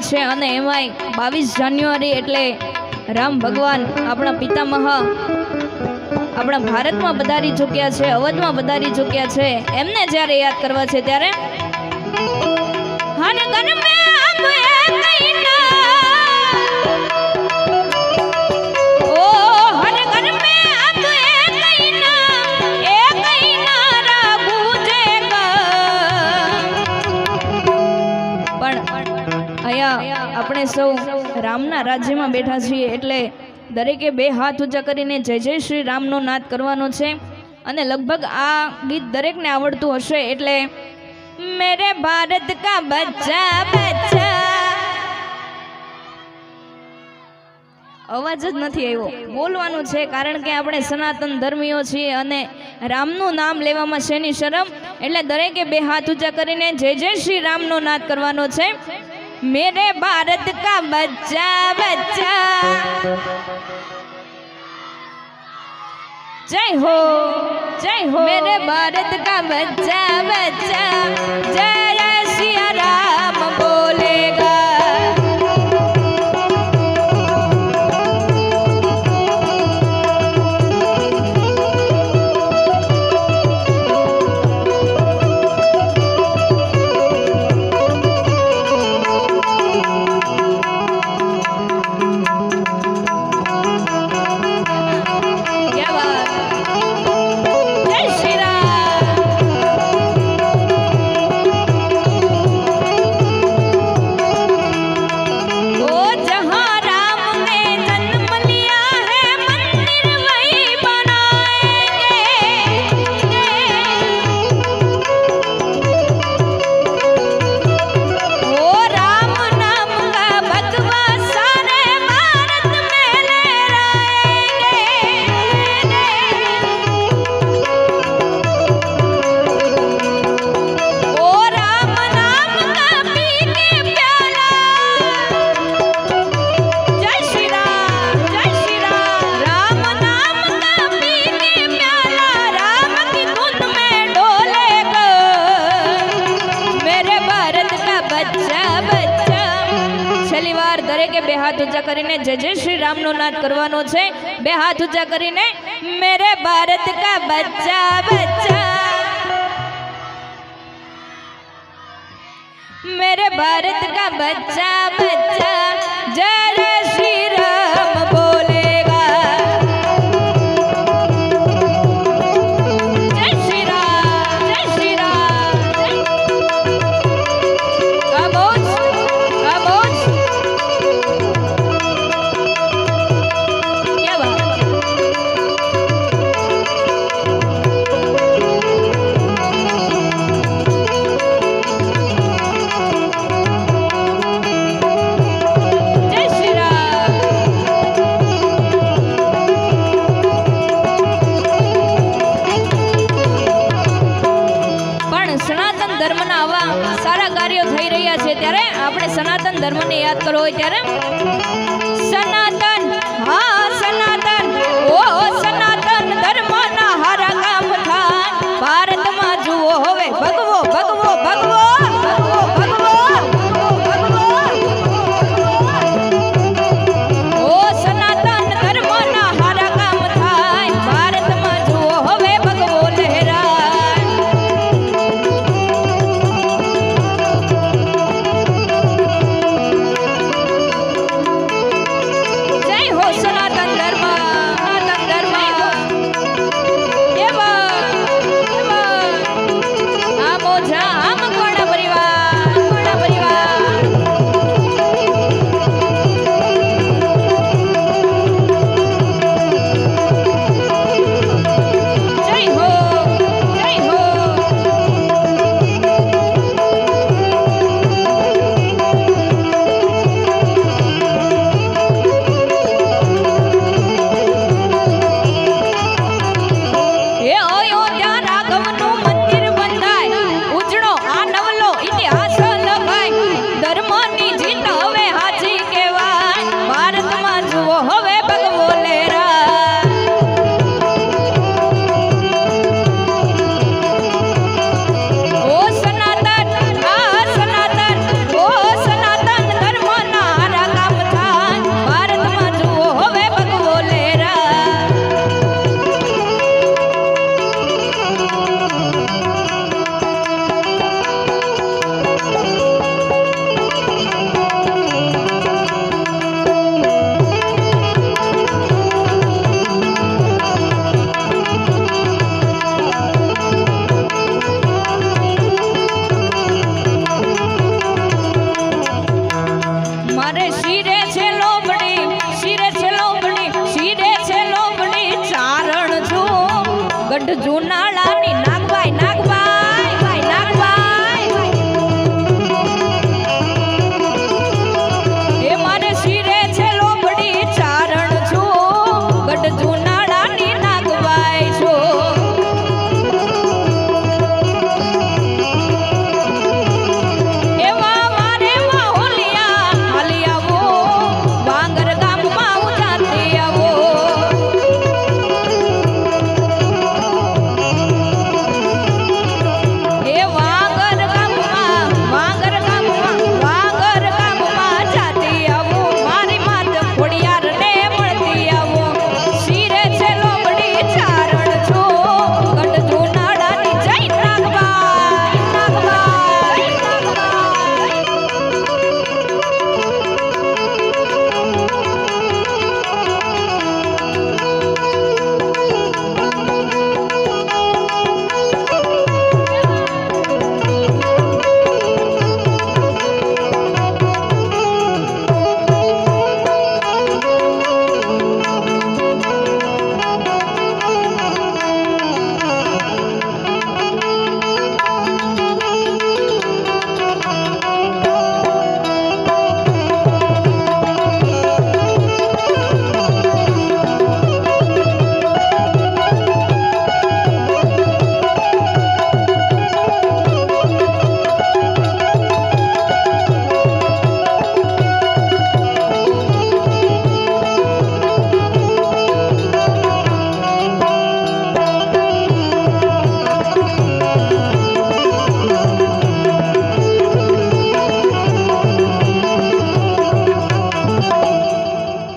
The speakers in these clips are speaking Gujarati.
છે અને એમાંય 22 જાન્યુઆરી એટલે રામ ભગવાન આપણા પિતામહ આપણા ભારતમાં પધારી ચૂક્યા છે, અવધમાં પધારી ચૂક્યા છે, એમને જ્યારે યાદ કરવા છે ત્યારે હર ઘર મે અબ કઈ ના ઓ હર ઘર મે અબ કઈ ના એ કઈ ના ગૂંજેગા પણ અહીંયા આપણે સૌ રામના રાજ્યમાં બેઠા છીએ એટલે દરેકે બે હાથ ઊંચા કરીને જય જય શ્રી રામનો નાદ કરવાનો છે અને લગભગ આ ગીત દરેકને આવડતું હશે એટલે મેરે ભારત કા બચ્ચા બચ્ચા અવાજ જ નથી આવ્યો, બોલવાનું છે કારણ કે આપણે સનાતન ધર્મીઓ છીએ અને રામનું નામ લેવામાં શેની શરમ એટલે દરેકે બે હાથ ઊંચા કરીને જય જય શ્રી રામનો નાદ કરવાનો છે। मेरे भारत का बच्चा बच्चा जय हो मेरे भारत का बच्चा बच्चा जय सिया राम बोलेगा। બે હાથ ઊંચા કરીને જય જય શ્રી રામ નો નાદ કરવાનો છે। બે હાથ ઊંચા કરીને મેરે ભારત કા બચ્ચા બચ્ચા मेरे भारत का बच्चा बच्चा जय श्री राम बोलेगा। जय श्री राम जय श्री राम खामोश खामोश क्या बात આપણે સનાતન ધર્મને યાદ કરવો હોય ત્યારે સનાતન હા સનાતન ઓ સનાતન ધર્મના હારા કામ થાય ભારતમાં જુઓ હવે ભગવો ભગવો ભગવો ભગવો ભગવો ઓ સનાતન ધર્મના હારા કામ થાય ભારતમાં જુઓ હવે ભગવો લહેરાય। ગઢ જુનાળાની નાગભાઈ નાગભાઈ ભાઈ નાગભાઈ એ મારે શિરે છે લોબડી ચારણ છું ગઢ જુનાળાની નાગભાઈ છું એવા મારે વાહોલિયા હાલી આવો વાંગર ગામમાં હું જાતી આવો એ વાંગર ગામમાં જાતી આવો મારી માત ખોડિયારને મળતી આવો શિરે છે લોબડી ચારણ છો ગઢ જુનાળાની જય નાગભાઈ નાગભાઈ નાગભાઈ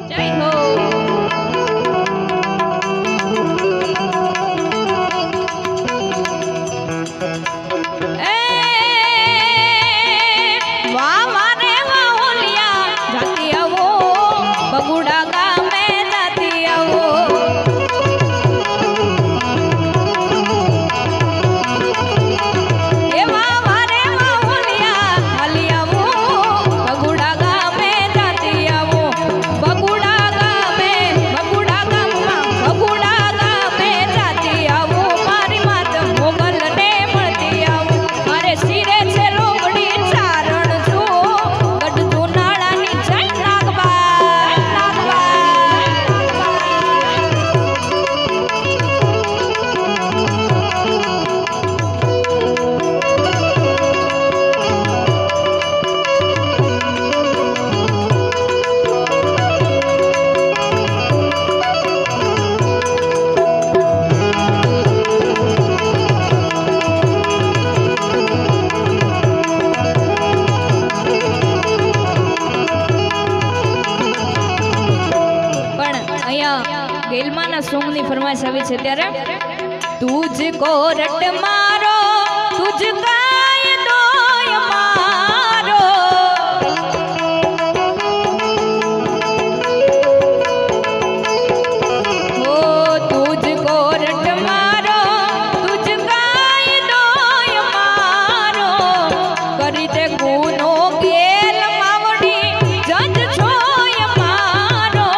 જય હો વાહ મારે વાહોલિયા જાતી આવો બગુડા ગામે જાતી આવો એવા મારે વાહોલિયા હાલી આવો બગુડા ગામે જાતી આવો બગુડા ગામે જાતી આવો મારી માત મોગલને મળતી આવો મારે શિરે છે લોબડી ચારણ છું ગઢ જુનાળાની જય નાગભાઈ નાગભાઈ પણ અહીંયા ગેલમાના સોંગની ફરમાઈશ આવી છે ત્યારે તુજકો રટ મારો તુજ કાય દોય મારો ઓ તુજકો રટ મારો તુજ કાય દોય મારો કરી તે ગુનો ગેલ માવડી જજ છોય મારો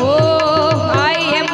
ઓ આઈ એમ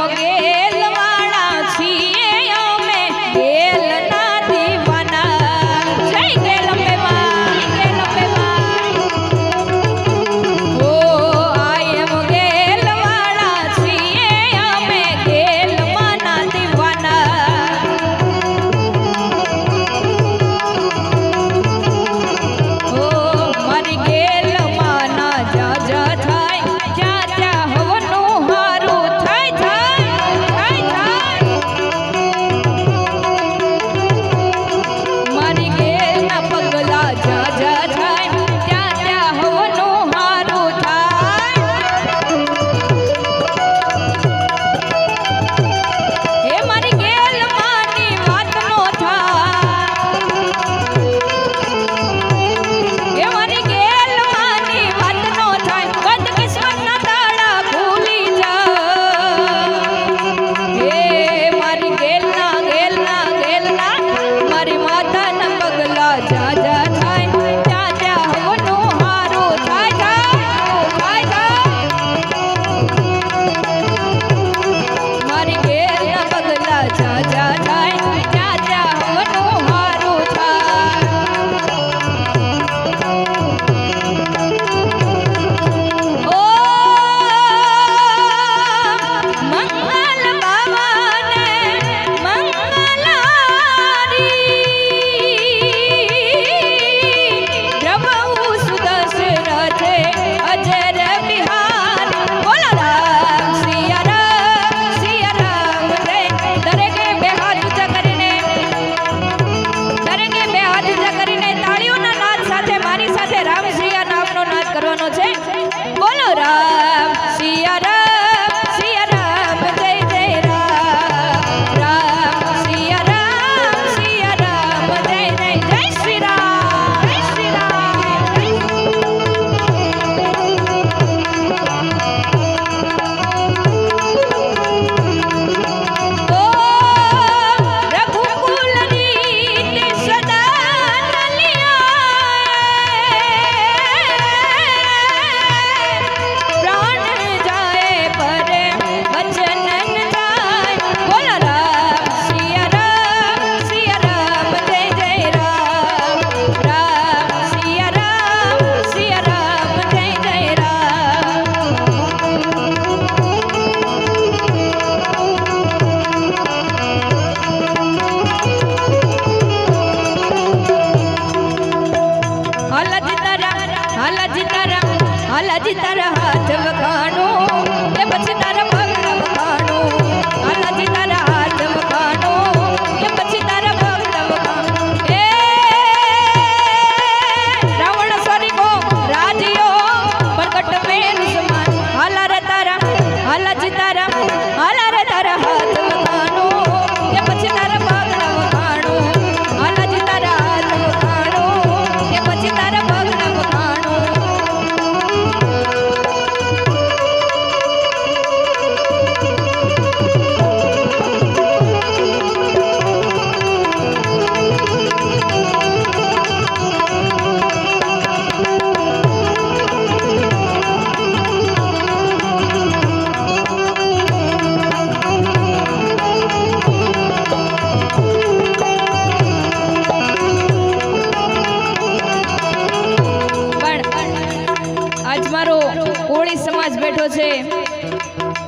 આજ મારો કોળી સમાજ બેઠો છે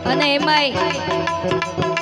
અને એમાંય